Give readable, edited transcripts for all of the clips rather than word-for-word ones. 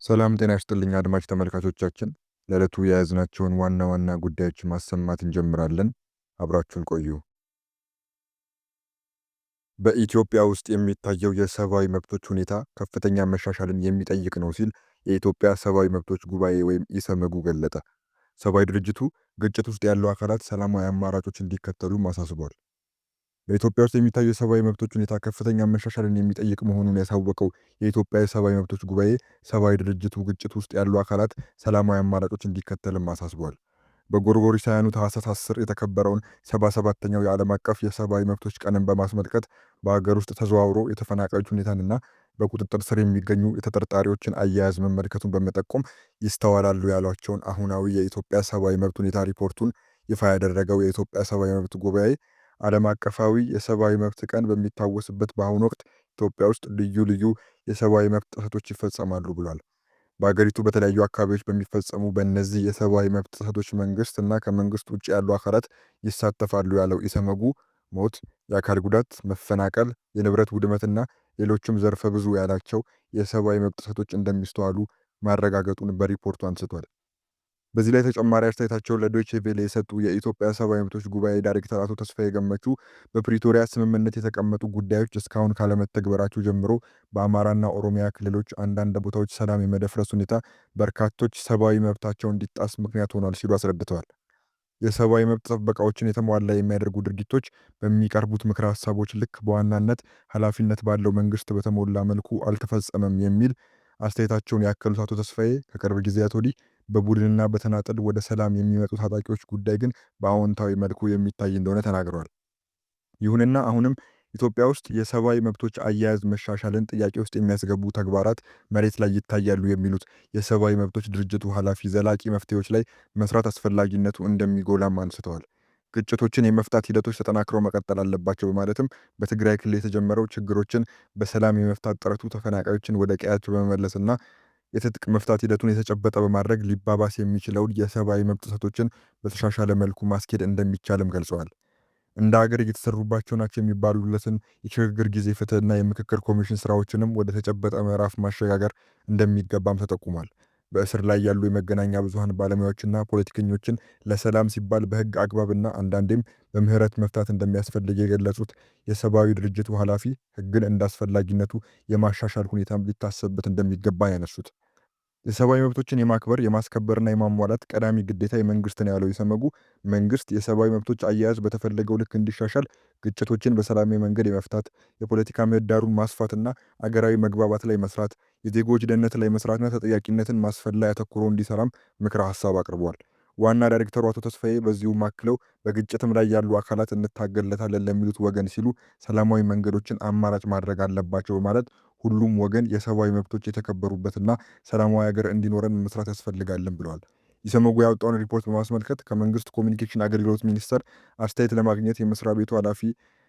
ሰላም ጤና ይስጥልኝ አድማጭ ተመልካቾቻችን፣ ለዕለቱ የያዝናቸውን ዋና ዋና ጉዳዮች ማሰማት እንጀምራለን። አብራችሁን ቆዩ። በኢትዮጵያ ውስጥ የሚታየው የሰብአዊ መብቶች ሁኔታ ከፍተኛ መሻሻልን የሚጠይቅ ነው ሲል የኢትዮጵያ ሰብአዊ መብቶች ጉባኤ ወይም ኢሰመጉ ገለጠ። ሰብአዊ ድርጅቱ ግጭት ውስጥ ያሉ አካላት ሰላማዊ አማራጮች እንዲከተሉ አሳስቧል። በኢትዮጵያ ውስጥ የሚታየው የሰብአዊ መብቶች ሁኔታ ከፍተኛ መሻሻልን የሚጠይቅ መሆኑን ያሳወቀው የኢትዮጵያ የሰብአዊ መብቶች ጉባኤ ሰብአዊ ድርጅቱ ግጭት ውስጥ ያሉ አካላት ሰላማዊ አማራጮች እንዲከተልም አሳስቧል። በጎርጎሮሳውያኑ ታኅሳስ 10 የተከበረውን 77ኛው የዓለም አቀፍ የሰብአዊ መብቶች ቀንን በማስመልከት በሀገር ውስጥ ተዘዋውሮ የተፈናቃዮች ሁኔታንና በቁጥጥር ስር የሚገኙ የተጠርጣሪዎችን አያያዝ መመልከቱን በመጠቆም ይስተዋላሉ ያሏቸውን አሁናዊ የኢትዮጵያ ሰብአዊ መብት ሁኔታ ሪፖርቱን ይፋ ያደረገው የኢትዮጵያ ሰብአዊ መብት ጉባኤ ዓለም አቀፋዊ የሰብአዊ መብት ቀን በሚታወስበት በአሁኑ ወቅት ኢትዮጵያ ውስጥ ልዩ ልዩ የሰብአዊ መብት ጥሰቶች ይፈጸማሉ ብሏል። በአገሪቱ በተለያዩ አካባቢዎች በሚፈጸሙ በእነዚህ የሰብአዊ መብት ጥሰቶች መንግስት እና ከመንግስት ውጭ ያሉ አካላት ይሳተፋሉ ያለው ኢሰመጉ ሞት፣ የአካል ጉዳት፣ መፈናቀል፣ የንብረት ውድመትና ሌሎችም ዘርፈ ብዙ ያላቸው የሰብአዊ መብት ጥሰቶች እንደሚስተዋሉ ማረጋገጡን በሪፖርቱ አንስቷል። በዚህ ላይ ተጨማሪ አስተያየታቸውን ለዶይቼ ቬለ የሰጡ የኢትዮጵያ ሰብአዊ መብቶች ጉባኤ ዳይሬክተር አቶ ተስፋዬ ገመቹ በፕሪቶሪያ ስምምነት የተቀመጡ ጉዳዮች እስካሁን ካለመተግበራቸው ጀምሮ በአማራና ኦሮሚያ ክልሎች አንዳንድ ቦታዎች ሰላም የመደፍረስ ሁኔታ በርካቶች ሰብአዊ መብታቸው እንዲጣስ ምክንያት ሆኗል ሲሉ አስረድተዋል። የሰብአዊ መብት ጥበቃዎችን የተሟላ የሚያደርጉ ድርጊቶች በሚቀርቡት ምክረ ሀሳቦች ልክ በዋናነት ኃላፊነት ባለው መንግስት በተሞላ መልኩ አልተፈጸመም የሚል አስተያየታቸውን ያከሉት አቶ ተስፋዬ ከቅርብ ጊዜያት ወዲህ በቡድንና በተናጠል ወደ ሰላም የሚመጡ ታጣቂዎች ጉዳይ ግን በአዎንታዊ መልኩ የሚታይ እንደሆነ ተናግረዋል። ይሁንና አሁንም ኢትዮጵያ ውስጥ የሰብአዊ መብቶች አያያዝ መሻሻልን ጥያቄ ውስጥ የሚያስገቡ ተግባራት መሬት ላይ ይታያሉ የሚሉት የሰብአዊ መብቶች ድርጅቱ ኃላፊ ዘላቂ መፍትሄዎች ላይ መስራት አስፈላጊነቱ እንደሚጎላም አንስተዋል። ግጭቶችን የመፍታት ሂደቶች ተጠናክረው መቀጠል አለባቸው በማለትም በትግራይ ክልል የተጀመረው ችግሮችን በሰላም የመፍታት ጥረቱ ተፈናቃዮችን ወደ ቀያቸው በመመለስና የትጥቅ መፍታት ሂደቱን የተጨበጠ በማድረግ ሊባባስ የሚችለውን የሰብአዊ መብት ጥሰቶችን በተሻሻለ መልኩ ማስኬድ እንደሚቻልም ገልጸዋል። እንደ ሀገር እየተሰሩባቸው ናቸው የሚባሉለትን የሽግግር ጊዜ ፍትህና የምክክር ኮሚሽን ስራዎችንም ወደ ተጨበጠ ምዕራፍ ማሸጋገር እንደሚገባም ተጠቁሟል። በእስር ላይ ያሉ የመገናኛ ብዙሃን ባለሙያዎችና ፖለቲከኞችን ለሰላም ሲባል በህግ አግባብና አንዳንዴም በምህረት መፍታት እንደሚያስፈልግ የገለጹት የሰብአዊ ድርጅቱ ኃላፊ ህግን እንዳስፈላጊነቱ የማሻሻል ሁኔታም ሊታሰብበት እንደሚገባ ያነሱት የሰብአዊ መብቶችን የማክበር የማስከበርና የማሟላት ቀዳሚ ግዴታ የመንግስት ነው ያለው ኢሰመጉ መንግስት የሰብአዊ መብቶች አያያዝ በተፈለገው ልክ እንዲሻሻል ግጭቶችን በሰላማዊ መንገድ የመፍታት የፖለቲካ ምህዳሩን ማስፋትና አገራዊ መግባባት ላይ መስራት የዜጎች ደህንነት ላይ መስራትና ተጠያቂነትን ማስፈን ላይ አተኩሮ እንዲሰራም ምክረ ሀሳብ አቅርቧል። ዋና ዳይሬክተሩ አቶ ተስፋዬ በዚሁም አክለው በግጭትም ላይ ያሉ አካላት እንታገለታለን ለሚሉት ወገን ሲሉ ሰላማዊ መንገዶችን አማራጭ ማድረግ አለባቸው በማለት ሁሉም ወገን የሰብአዊ መብቶች የተከበሩበትና ሰላማዊ ሀገር እንዲኖረን መስራት ያስፈልጋልን ብለዋል። ኢሰመጉ ያወጣውን ሪፖርት በማስመልከት ከመንግስት ኮሚኒኬሽን አገልግሎት ሚኒስቴር አስተያየት ለማግኘት የመስሪያ ቤቱ ኃላፊ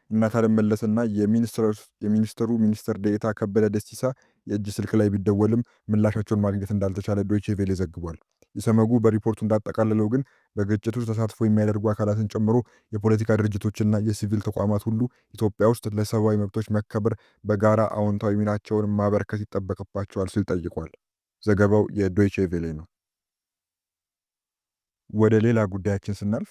እናታለም መለሰና የሚኒስትሩ ሚኒስትር ዴኤታ ከበደ ደሲሳ የእጅ ስልክ ላይ ቢደወልም ምላሻቸውን ማግኘት እንዳልተቻለ ዶይቼ ቬለ ዘግቧል። ኢሰመጉ በሪፖርቱ እንዳጠቃለለው ግን በግጭቱ ተሳትፎ የሚያደርጉ አካላትን ጨምሮ የፖለቲካ ድርጅቶችና የሲቪል ተቋማት ሁሉ ኢትዮጵያ ውስጥ ለሰብአዊ መብቶች መከበር በጋራ አዎንታዊ ሚናቸውን ማበርከት ይጠበቅባቸዋል ሲል ጠይቋል። ዘገባው የዶይቼ ቬለ ነው። ወደ ሌላ ጉዳያችን ስናልፍ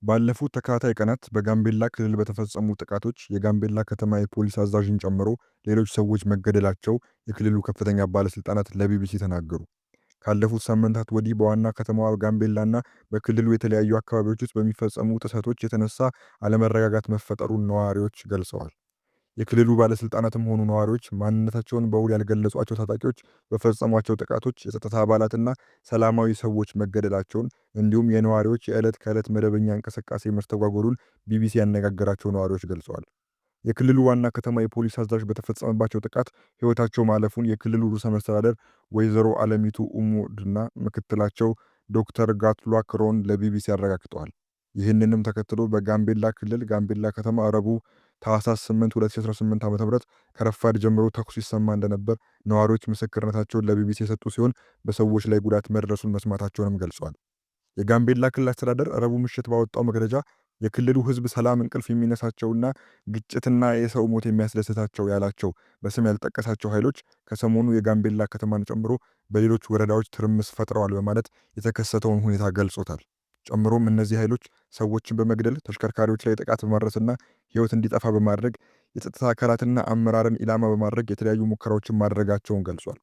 ባለፉት ተከታታይ ቀናት በጋምቤላ ክልል በተፈጸሙ ጥቃቶች የጋምቤላ ከተማ የፖሊስ አዛዥን ጨምሮ ሌሎች ሰዎች መገደላቸው የክልሉ ከፍተኛ ባለስልጣናት ለቢቢሲ ተናገሩ። ካለፉት ሳምንታት ወዲህ በዋና ከተማዋ ጋምቤላና በክልሉ የተለያዩ አካባቢዎች ውስጥ በሚፈጸሙ ጥሰቶች የተነሳ አለመረጋጋት መፈጠሩን ነዋሪዎች ገልጸዋል። የክልሉ ባለስልጣናትም ሆኑ ነዋሪዎች ማንነታቸውን በውል ያልገለጿቸው ታጣቂዎች በፈጸሟቸው ጥቃቶች የጸጥታ አባላትና ሰላማዊ ሰዎች መገደላቸውን እንዲሁም የነዋሪዎች የዕለት ከዕለት መደበኛ እንቅስቃሴ መስተጓጎሉን ቢቢሲ ያነጋገራቸው ነዋሪዎች ገልጸዋል። የክልሉ ዋና ከተማ የፖሊስ አዛዥ በተፈጸመባቸው ጥቃት ሕይወታቸው ማለፉን የክልሉ ርዕሰ መስተዳደር ወይዘሮ አለሚቱ ኡሙድና ምክትላቸው ዶክተር ጋትሉአክ ሮን ለቢቢሲ አረጋግጠዋል። ይህንንም ተከትሎ በጋምቤላ ክልል ጋምቤላ ከተማ ረቡዕ ታኅሳስ 8 2018 ዓ.ም ከረፋድ ጀምሮ ተኩስ ይሰማ እንደነበር ነዋሪዎች ምስክርነታቸውን ለቢቢሲ የሰጡ ሲሆን በሰዎች ላይ ጉዳት መድረሱን መስማታቸውንም ገልጸዋል። የጋምቤላ ክልል አስተዳደር ረቡዕ ምሽት ባወጣው መግለጫ የክልሉ ህዝብ ሰላም እንቅልፍ የሚነሳቸውና ግጭትና የሰው ሞት የሚያስደስታቸው ያላቸው በስም ያልጠቀሳቸው ኃይሎች ከሰሞኑ የጋምቤላ ከተማን ጨምሮ በሌሎች ወረዳዎች ትርምስ ፈጥረዋል በማለት የተከሰተውን ሁኔታ ገልጾታል። ጨምሮም እነዚህ ኃይሎች ሰዎችን በመግደል ተሽከርካሪዎች ላይ ጥቃት በማድረስና ህይወት እንዲጠፋ በማድረግ የጸጥታ አካላትና አመራርን ኢላማ በማድረግ የተለያዩ ሙከራዎችን ማድረጋቸውን ገልጿል።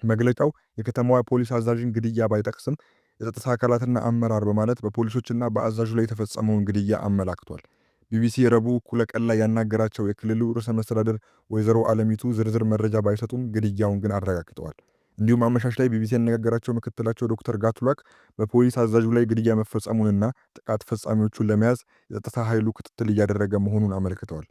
መግለጫው የከተማዋ ፖሊስ አዛዥን ግድያ ባይጠቅስም የጸጥታ አካላትና አመራር በማለት በፖሊሶችና በአዛዡ ላይ የተፈጸመውን ግድያ አመላክቷል። ቢቢሲ ረቡዕ እኩለ ቀን ላይ ያናገራቸው የክልሉ ርዕሰ መስተዳድር ወይዘሮ አለሚቱ ዝርዝር መረጃ ባይሰጡም ግድያውን ግን አረጋግጠዋል። እንዲሁም አመሻሽ ላይ ቢቢሲ ያነጋገራቸው ምክትላቸው ዶክተር ጋቱላክ በፖሊስ አዛዡ ላይ ግድያ መፈጸሙንና ጥቃት ፈጻሚዎቹን ለመያዝ የጸጥታ ኃይሉ ክትትል እያደረገ መሆኑን አመልክተዋል።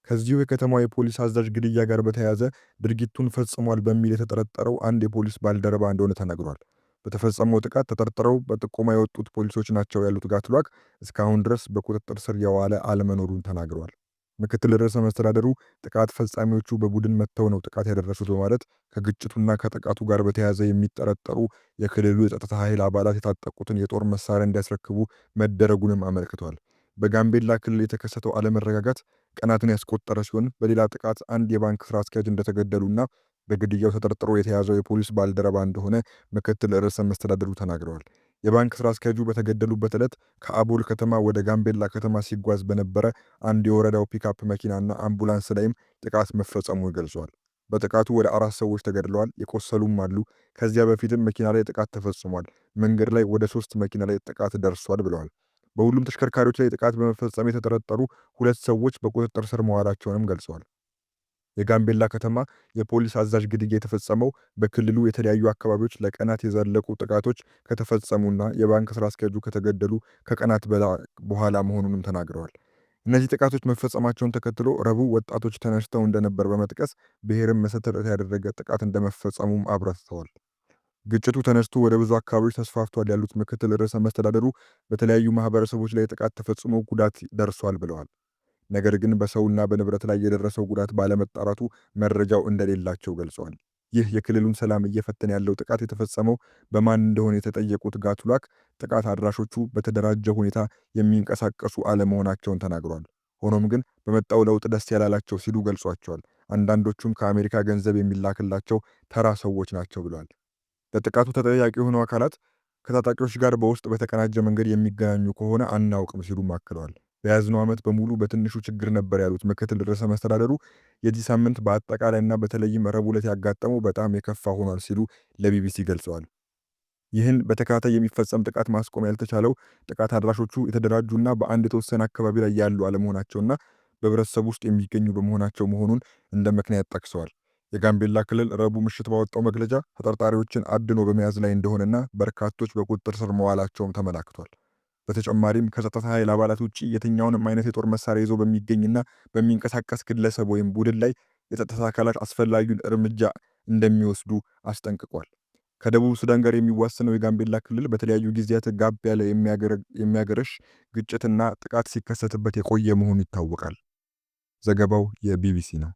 ከዚሁ የከተማዋ የፖሊስ አዛዥ ግድያ ጋር በተያያዘ ድርጊቱን ፈጽሟል በሚል የተጠረጠረው አንድ የፖሊስ ባልደረባ እንደሆነ ተነግሯል። በተፈጸመው ጥቃት ተጠርጥረው በጥቆማ የወጡት ፖሊሶች ናቸው ያሉት ጋትሏክ እስካሁን ድረስ በቁጥጥር ስር የዋለ አለመኖሩን ተናግረዋል። ምክትል ርዕሰ መስተዳደሩ ጥቃት ፈጻሚዎቹ በቡድን መጥተው ነው ጥቃት ያደረሱት በማለት ከግጭቱና ከጥቃቱ ጋር በተያያዘ የሚጠረጠሩ የክልሉ የጸጥታ ኃይል አባላት የታጠቁትን የጦር መሳሪያ እንዲያስረክቡ መደረጉንም አመልክቷል። በጋምቤላ ክልል የተከሰተው አለመረጋጋት ቀናትን ያስቆጠረ ሲሆን በሌላ ጥቃት አንድ የባንክ ስራ አስኪያጅ እንደተገደሉና በግድያው ተጠርጥሮ የተያዘው የፖሊስ ባልደረባ እንደሆነ ምክትል ርዕሰ መስተዳድሩ ተናግረዋል። የባንክ ስራ አስኪያጁ በተገደሉበት ዕለት ከአቦል ከተማ ወደ ጋምቤላ ከተማ ሲጓዝ በነበረ አንድ የወረዳው ፒክአፕ መኪናና አምቡላንስ ላይም ጥቃት መፈጸሙን ገልጸዋል። በጥቃቱ ወደ 4 ሰዎች ተገድለዋል፣ የቆሰሉም አሉ። ከዚያ በፊትም መኪና ላይ ጥቃት ተፈጽሟል። መንገድ ላይ ወደ 3 መኪና ላይ ጥቃት ደርሷል ብለዋል። በሁሉም ተሽከርካሪዎች ላይ ጥቃት በመፈጸም የተጠረጠሩ 2 ሰዎች በቁጥጥር ስር መዋላቸውንም ገልጸዋል። የጋምቤላ ከተማ የፖሊስ አዛዥ ግድያ የተፈጸመው በክልሉ የተለያዩ አካባቢዎች ለቀናት የዘለቁ ጥቃቶች ከተፈጸሙና የባንክ ስራ አስኪያጁ ከተገደሉ ከቀናት በኋላ መሆኑንም ተናግረዋል። እነዚህ ጥቃቶች መፈጸማቸውን ተከትሎ ረቡዕ ወጣቶች ተነስተው እንደነበር በመጥቀስ ብሔርን መሰረት ያደረገ ጥቃት እንደመፈጸሙም አብራርተዋል። ግጭቱ ተነስቶ ወደ ብዙ አካባቢዎች ተስፋፍቷል ያሉት ምክትል ርዕሰ መስተዳደሩ በተለያዩ ማህበረሰቦች ላይ ጥቃት ተፈጽሞ ጉዳት ደርሷል ብለዋል። ነገር ግን በሰውና በንብረት ላይ የደረሰው ጉዳት ባለመጣራቱ መረጃው እንደሌላቸው ገልጸዋል። ይህ የክልሉን ሰላም እየፈተነ ያለው ጥቃት የተፈጸመው በማን እንደሆነ የተጠየቁት ጋቱላክ ጥቃት አድራሾቹ በተደራጀ ሁኔታ የሚንቀሳቀሱ አለመሆናቸውን ተናግሯል። ሆኖም ግን በመጣው ለውጥ ደስ ያላላቸው ሲሉ ገልጿቸዋል። አንዳንዶቹም ከአሜሪካ ገንዘብ የሚላክላቸው ተራ ሰዎች ናቸው ብለዋል። ለጥቃቱ ተጠያቂ የሆኑ አካላት ከታጣቂዎች ጋር በውስጥ በተቀናጀ መንገድ የሚገናኙ ከሆነ አናውቅም ሲሉም አክለዋል። በያዝነው ዓመት በሙሉ በትንሹ ችግር ነበር ያሉት ምክትል ርዕሰ መስተዳደሩ የዚህ ሳምንት በአጠቃላይና በተለይም ረቡዕ ዕለት ያጋጠመው በጣም የከፋ ሆኗል ሲሉ ለቢቢሲ ገልጸዋል። ይህን በተከታታይ የሚፈጸም ጥቃት ማስቆም ያልተቻለው ጥቃት አድራሾቹ የተደራጁና በአንድ የተወሰነ አካባቢ ላይ ያሉ አለመሆናቸውና በህብረተሰብ ውስጥ የሚገኙ በመሆናቸው መሆኑን እንደ ምክንያት ጠቅሰዋል። የጋምቤላ ክልል ረቡዕ ምሽት ባወጣው መግለጫ ተጠርጣሪዎችን አድኖ በመያዝ ላይ እንደሆነና በርካቶች በቁጥጥር ስር መዋላቸውም ተመላክቷል። በተጨማሪም ከጸጥታ ኃይል አባላት ውጭ የትኛውንም አይነት የጦር መሳሪያ ይዞ በሚገኝና በሚንቀሳቀስ ግለሰብ ወይም ቡድን ላይ የጸጥታ አካላት አስፈላጊውን እርምጃ እንደሚወስዱ አስጠንቅቋል። ከደቡብ ሱዳን ጋር የሚዋሰነው የጋምቤላ ክልል በተለያዩ ጊዜያት ጋብ ያለ የሚያገረሽ ግጭትና ጥቃት ሲከሰትበት የቆየ መሆኑ ይታወቃል። ዘገባው የቢቢሲ ነው።